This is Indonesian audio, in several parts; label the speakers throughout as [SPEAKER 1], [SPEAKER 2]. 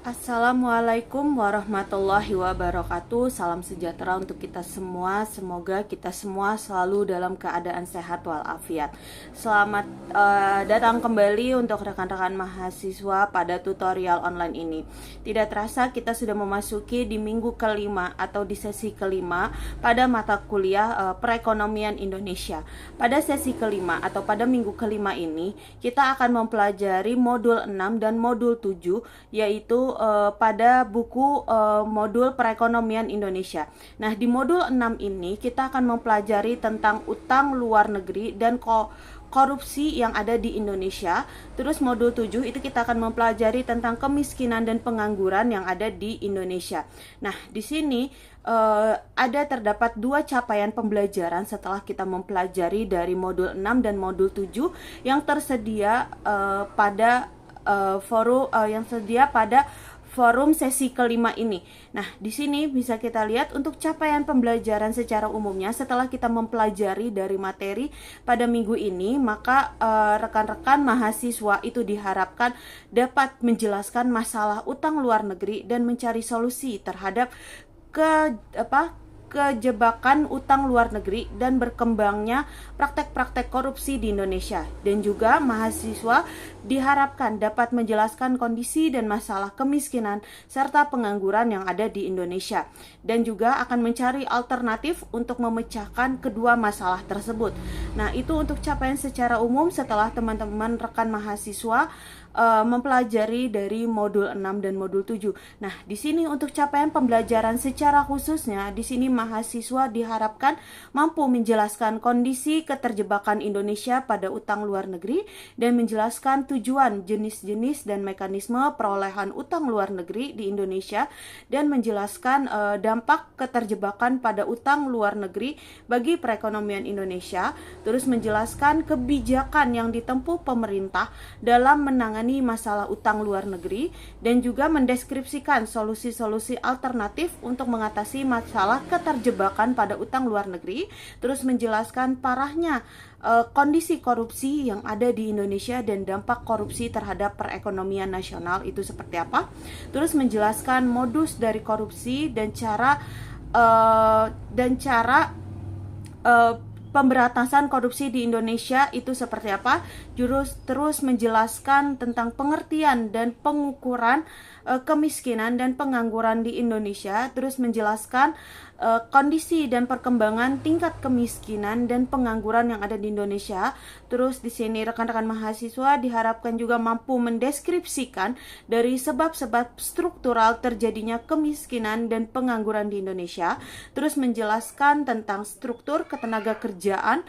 [SPEAKER 1] Assalamualaikum warahmatullahi wabarakatuh. Salam sejahtera untuk kita semua. Semoga kita semua selalu dalam keadaan sehat walafiat. Selamat datang kembali untuk rekan-rekan mahasiswa pada tutorial online ini. Tidak terasa kita sudah memasuki di minggu kelima atau di sesi kelima pada mata kuliah perekonomian Indonesia. Pada sesi kelima atau pada minggu kelima ini kita akan mempelajari modul 6 dan modul 7, yaitu pada buku modul perekonomian Indonesia. Nah, di modul 6 ini kita akan mempelajari tentang utang luar negeri dan korupsi yang ada di Indonesia. Terus modul 7 itu kita akan mempelajari tentang kemiskinan dan pengangguran yang ada di Indonesia. Nah, di sini ada terdapat dua capaian pembelajaran setelah kita mempelajari dari modul 6 dan modul 7 yang tersedia pada forum sesi kelima ini. Nah, di sini bisa kita lihat untuk capaian pembelajaran secara umumnya setelah kita mempelajari dari materi pada minggu ini, maka rekan-rekan mahasiswa itu diharapkan dapat menjelaskan masalah utang luar negeri dan mencari solusi terhadap kejebakan utang luar negeri dan berkembangnya praktek-praktek korupsi di Indonesia. Dan juga mahasiswa diharapkan dapat menjelaskan kondisi dan masalah kemiskinan serta pengangguran yang ada di Indonesia, dan juga akan mencari alternatif untuk memecahkan kedua masalah tersebut. Nah, itu untuk capaian secara umum setelah teman-teman rekan mahasiswa mempelajari dari modul 6 dan modul 7. Nah, di sini untuk capaian pembelajaran secara khususnya, di sini mahasiswa diharapkan mampu menjelaskan kondisi keterjebakan Indonesia pada utang luar negeri dan menjelaskan tujuan, jenis-jenis dan mekanisme perolehan utang luar negeri di Indonesia, dan menjelaskan dampak keterjebakan pada utang luar negeri bagi perekonomian Indonesia. Terus menjelaskan kebijakan yang ditempuh pemerintah dalam menangani masalah utang luar negeri, dan juga mendeskripsikan solusi-solusi alternatif untuk mengatasi masalah keterjebakan pada utang luar negeri. Terus menjelaskan parahnya kondisi korupsi yang ada di Indonesia dan dampak korupsi terhadap perekonomian nasional itu seperti apa. Terus menjelaskan modus dari korupsi dan cara pemberantasan korupsi di Indonesia itu seperti apa. Terus menjelaskan tentang pengertian dan pengukuran kemiskinan dan pengangguran di Indonesia. Terus menjelaskan kondisi dan perkembangan tingkat kemiskinan dan pengangguran yang ada di Indonesia. Terus di sini rekan-rekan mahasiswa diharapkan juga mampu mendeskripsikan dari sebab-sebab struktural terjadinya kemiskinan dan pengangguran di Indonesia. Terus menjelaskan tentang struktur ketenaga kerjaan,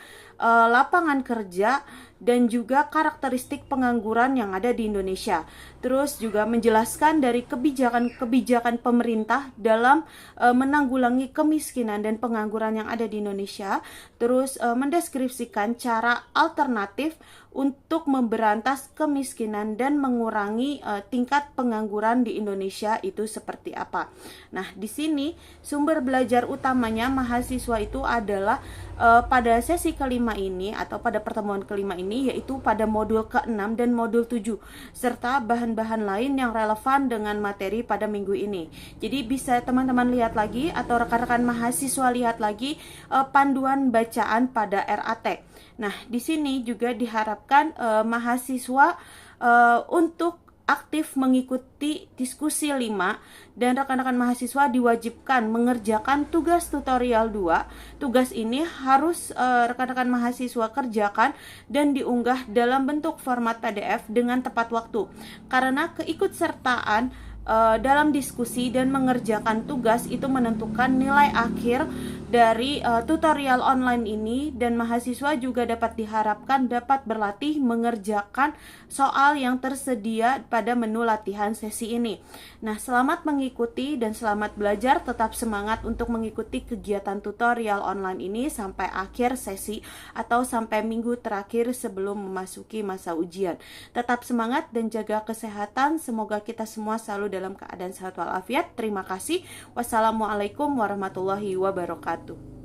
[SPEAKER 1] lapangan kerja, dan juga karakteristik pengangguran yang ada di Indonesia. Terus juga menjelaskan dari kebijakan pemerintah dalam menanggulangi kemiskinan dan pengangguran yang ada di Indonesia. Terus mendeskripsikan cara alternatif untuk memberantas kemiskinan dan mengurangi tingkat pengangguran di Indonesia itu seperti apa. Nah, di sini sumber belajar utamanya mahasiswa itu adalah pada sesi kelima ini atau pada pertemuan kelima ini, yaitu pada modul ke-6 dan modul 7 serta bahan-bahan lain yang relevan dengan materi pada minggu ini. Jadi bisa teman-teman lihat lagi atau rekan-rekan mahasiswa lihat lagi panduan bacaan pada RAT. Nah, di sini juga diharapkan mahasiswa untuk aktif mengikuti diskusi 5, dan rekan-rekan mahasiswa diwajibkan mengerjakan tugas tutorial 2. Tugas ini harus rekan-rekan mahasiswa kerjakan dan diunggah dalam bentuk format PDF dengan tepat waktu. Karena keikutsertaan dalam diskusi dan mengerjakan tugas itu menentukan nilai akhir dari tutorial online ini, dan mahasiswa juga dapat diharapkan dapat berlatih mengerjakan soal yang tersedia pada menu latihan sesi ini. Nah, selamat mengikuti dan selamat belajar. Tetap semangat untuk mengikuti kegiatan tutorial online ini sampai akhir sesi atau sampai minggu terakhir sebelum memasuki masa ujian. Tetap semangat dan jaga kesehatan. Semoga kita semua selalu dalam keadaan sehat walafiat. Terima kasih. Wassalamualaikum warahmatullahi wabarakatuh.